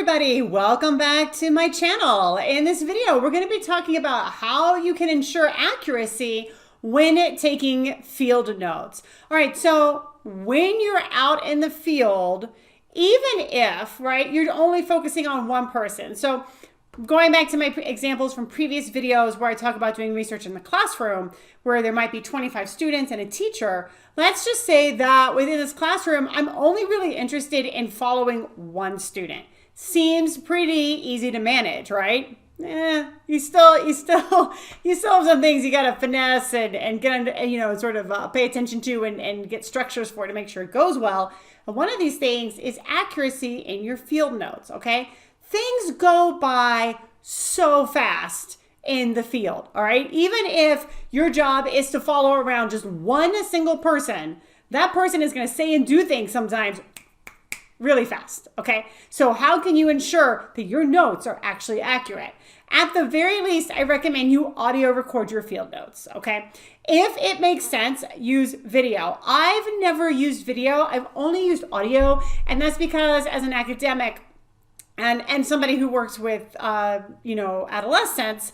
everybody, welcome back to my channel. In this video, we're going to be talking about how you can ensure accuracy when taking field notes. All right, so when you're out in the field, even if, right, you're only focusing on one person. So going back to my examples from previous videos where I talk about doing research in the classroom, where there might be 25 students and a teacher, let's just say that within this classroom, I'm only really interested in following one student. Seems pretty easy to manage, right? You still have some things you got to finesse and get under, sort of pay attention to and get structures for to make sure it goes well. And one of these things is accuracy in your field notes, okay? Things go by so fast in the field, all right? Even if your job is to follow around just one single person, that person is going to say and do things sometimes really fast, okay? So how can you ensure that your notes are actually accurate? At the very least, I recommend you audio record your field notes, okay? If it makes sense, use video. I've never used video. I've only used audio, and that's because as an academic and somebody who works with, adolescents,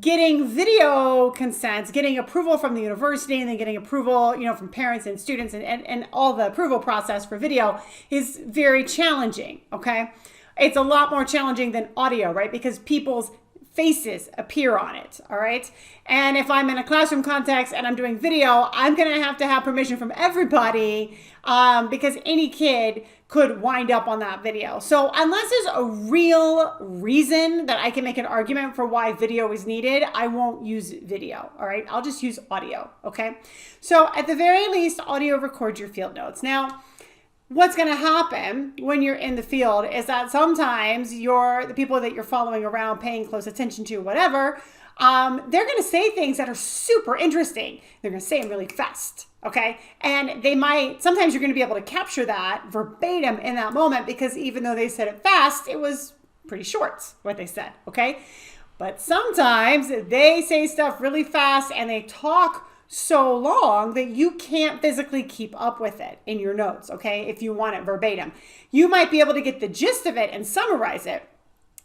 getting video consents, getting approval from the university, and then getting approval, from parents and students and all the approval process for video is very challenging, okay? It's a lot more challenging than audio, right? Because people's faces appear on it, all right? And if I'm in a classroom context and I'm doing video, I'm gonna have to have permission from everybody because any kid could wind up on that video. So unless there's a real reason that I can make an argument for why video is needed, I won't use video, all right? I'll just use audio, okay? So at the very least, audio record your field notes. Now, what's going to happen when you're in the field is that sometimes the people that you're following around, paying close attention to, whatever, they're going to say things that are super interesting. They're going to say them really fast, okay? And sometimes you're going to be able to capture that verbatim in that moment because even though they said it fast, it was pretty short what they said, okay? But sometimes they say stuff really fast and they talk so long that you can't physically keep up with it in your notes, okay? If you want it verbatim. You might be able to get the gist of it and summarize it,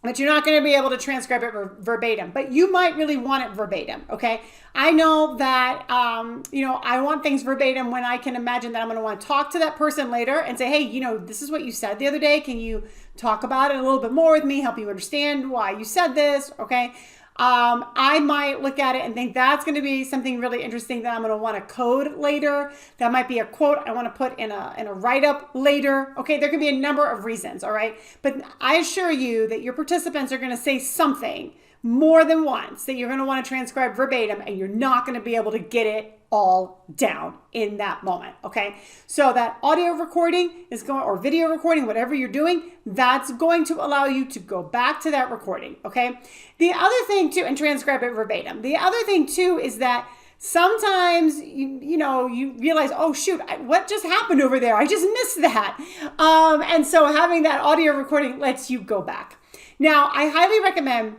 but you're not going to be able to transcribe it verbatim, but you might really want it verbatim, okay? I know that, I want things verbatim when I can imagine that I'm going to want to talk to that person later and say, hey, this is what you said the other day. Can you talk about it a little bit more with me, help you understand why you said this, okay? I might look at it and think that's going to be something really interesting that I'm going to want to code later. That might be a quote I want to put in a write-up later. Okay, there can be a number of reasons, all right? But I assure you that your participants are going to say something more than once that you're going to want to transcribe verbatim, and you're not going to be able to get it all down in that moment, okay? So that audio recording or video recording, whatever you're doing, that's going to allow you to go back to that recording, okay? The other thing too, and transcribe it verbatim. The other thing too is that sometimes you realize, oh shoot, what just happened over there? I just missed that. And so having that audio recording lets you go back. Now, I highly recommend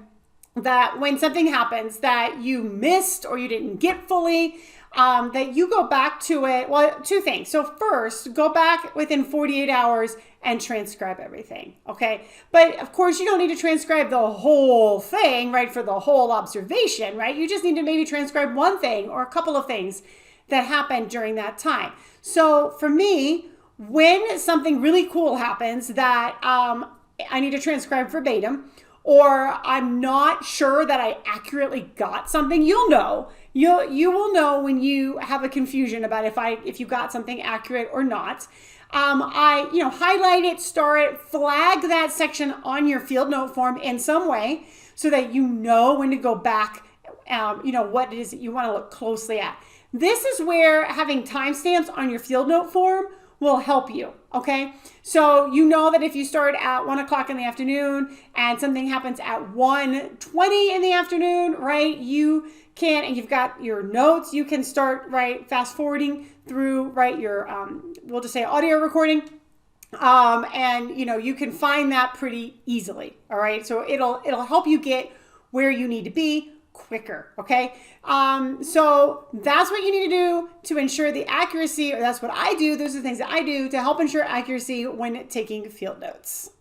that when something happens that you missed or you didn't get fully, that you go back to it. Well, two things. So first, go back within 48 hours and transcribe everything, okay? But of course, you don't need to transcribe the whole thing, right, for the whole observation, right? You just need to maybe transcribe one thing or a couple of things that happened during that time. So for me, when something really cool happens that I need to transcribe verbatim, or I'm not sure that I accurately got something, you'll know. You will know when you have a confusion about if you got something accurate or not. I highlight it, star it, flag that section on your field note form in some way so that you know when to go back, what it is that you want to look closely at. This is where having timestamps on your field note form will help you, okay? So you know that if you start at 1 o'clock in the afternoon and something happens at 1:20 in the afternoon, right, you can, and you've got your notes, you can start, right, fast forwarding through, right, your, we'll just say audio recording, and, you can find that pretty easily, all right? So it'll help you get where you need to be quicker, okay? So that's what you need to do to ensure the accuracy, or that's what I do. Those are the things that I do to help ensure accuracy when taking field notes.